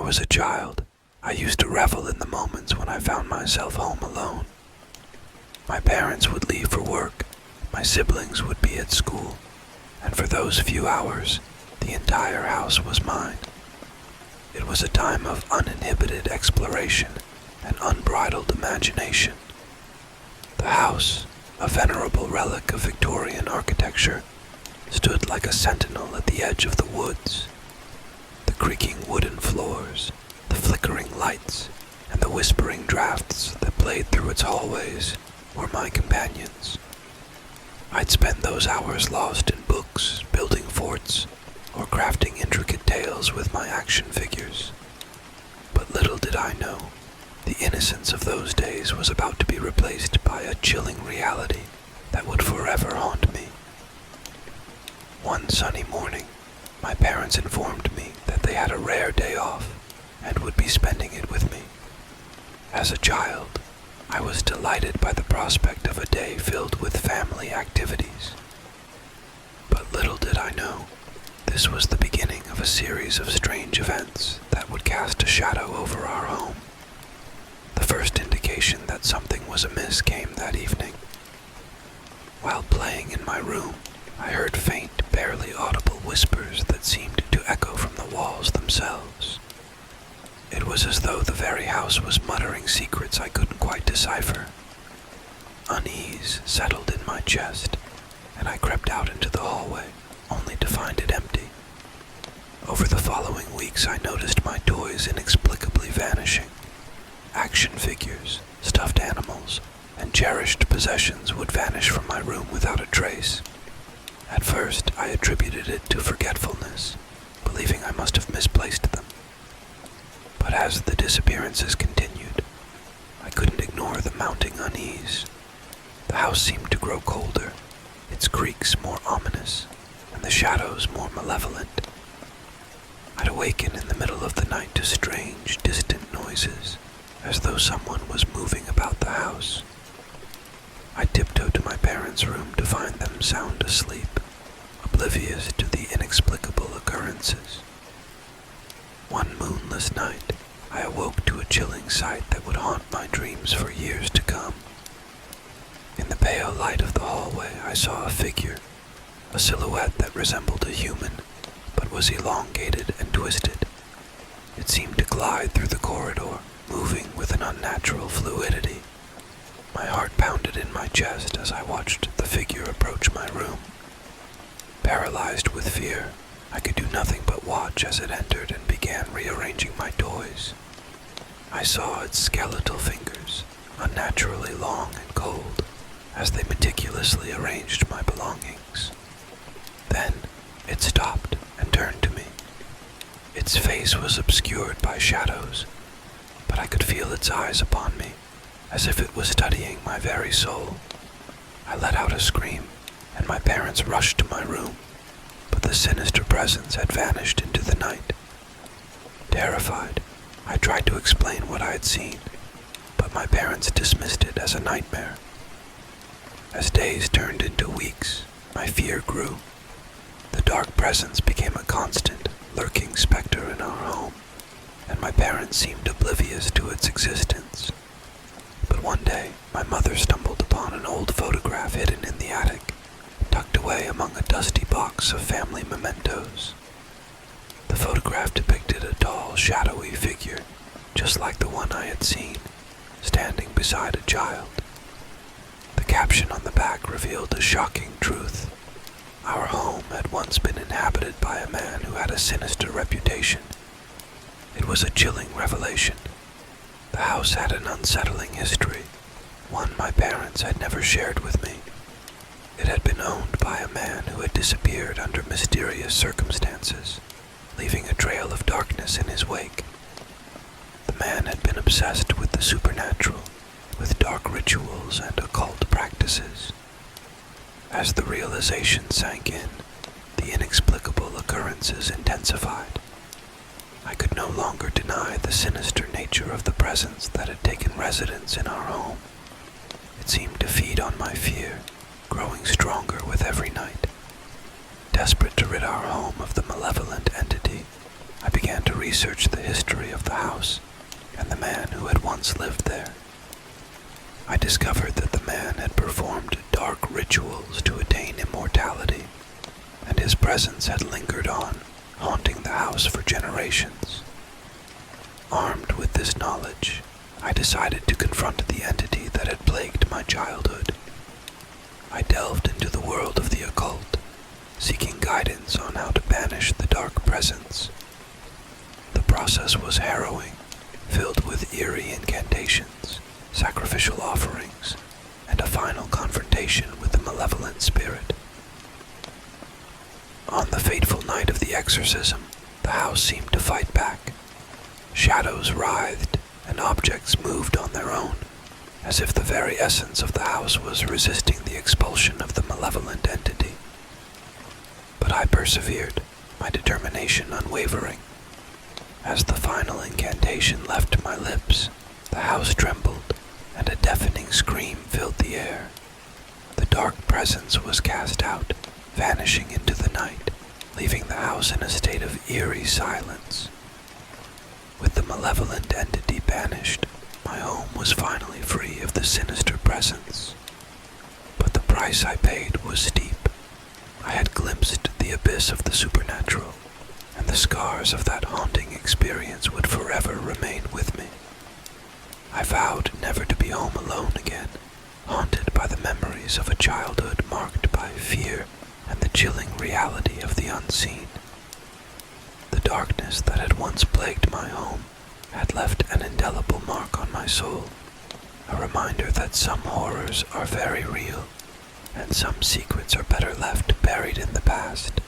was a child, I used to revel in the moments when I found myself home alone. My parents would leave for work, my siblings would be at school, and for those few hours, the entire house was mine. It was a time of uninhibited exploration and unbridled imagination. The house, a venerable relic of Victorian architecture, stood like a sentinel at the edge of the woods. The creaking wooden floors, the flickering lights, and the whispering drafts that played through its hallways were my companions. I'd spend those hours lost in books, building forts, or crafting intricate tales with my action figures. But little did I know, the innocence of those days was about to be replaced by a chilling reality that would forever haunt me. One sunny morning, my parents informed me that they had a rare day off and would be spending it with me. As a child, I was delighted by the prospect of a day filled with family activities. But little did I know, this was the beginning of a series of strange events that would cast a shadow over our home. The first indication that something was amiss came that evening. While playing in my room, I heard faint, barely audible whispers that seemed to echo from the walls themselves. It was as though the very house was muttering secrets I couldn't quite decipher. Unease settled in my chest, and I crept out into the hallway, only to find it empty. Over the following weeks, I noticed my toys inexplicably vanishing. Action figures, stuffed animals, and cherished possessions would vanish from my room without a trace. At first, I attributed it to forgetfulness, believing I must have misplaced them. But as the disappearances continued, I couldn't ignore the mounting unease. The house seemed to grow colder, its creaks more ominous, and the shadows more malevolent. I'd awaken in the middle of the night to strange, distant noises, as though someone was moving about the house. I tiptoed to my parents' room to find them sound asleep, oblivious to the inexplicable occurrences. One moonless night, I awoke to a chilling sight that would haunt my dreams for years to come. In the pale light of the hallway, I saw a figure, a silhouette that resembled a human, but was elongated and twisted. It seemed to glide through the corridor, moving with an unnatural fluidity. My heart pounded in my chest as I watched the figure approach my room. Paralyzed with fear, I could do nothing but watch as it entered and began rearranging my toys. I saw its skeletal fingers, unnaturally long and cold, as they meticulously arranged my belongings. Then, it stopped and turned to me. Its face was obscured by shadows, but I could feel its eyes upon me, as if it was studying my very soul. I let out a scream, and my parents rushed to my room, but the sinister presence had vanished into the night. Terrified, I tried to explain what I had seen, but my parents dismissed it as a nightmare. As days turned into weeks, my fear grew. The dark presence became a constant, lurking specter in our home, and my parents seemed oblivious to its existence. But one day, my mother stumbled upon an old photograph hidden in the attic, tucked away among a dusty box of family mementos. The photograph depicted a tall, shadowy figure, just like the one I had seen, standing beside a child. The caption on the back revealed a shocking truth. Our home had once been inhabited by a man who had a sinister reputation. It was a chilling revelation. The house had an unsettling history, one my parents had never shared with me. It had been owned by a man who had disappeared under mysterious circumstances, leaving a trail of darkness in his wake. The man had been obsessed with the supernatural, with dark rituals and occult practices. As the realization sank in, the inexplicable occurrences intensified. I could no longer deny the sinister nature of the presence that had taken residence in our home. It seemed to feed on my fear, growing stronger with every night. Desperate to rid our home of the malevolent entity, I began to research the history of the house and the man who had once lived there. I discovered that the man had performed dark rituals to attain immortality, and his presence had lingered on, haunting the house for generations. Armed with this knowledge, I decided to confront the entity that had plagued my childhood. I delved into the world of the occult, seeking guidance on how to banish the dark presence. The process was harrowing, filled with eerie incantations, sacrificial offerings, and a final confrontation with the malevolent spirit. On the fateful night of the exorcism, the house seemed to fight back. Shadows writhed, and objects moved on their own, as if the very essence of the house was resisting the expulsion of the malevolent entity. But I persevered, my determination unwavering. As the final incantation left my lips, the house trembled, and a deafening scream filled the air. The dark presence was cast out, vanishing into the night, leaving the house in a state of eerie silence. With the malevolent entity banished, my home was finally free of the sinister presence. But the price I paid was steep. I had glimpsed the abyss of the supernatural, and the scars of that haunting experience would forever remain with me. I vowed never to be home alone again, haunted by the memories of a childhood marked by fear and the chilling reality of the unseen. The darkness that had once plagued my home had left an indelible mark on my soul, a reminder that some horrors are very real, and some secrets are better left buried in the past.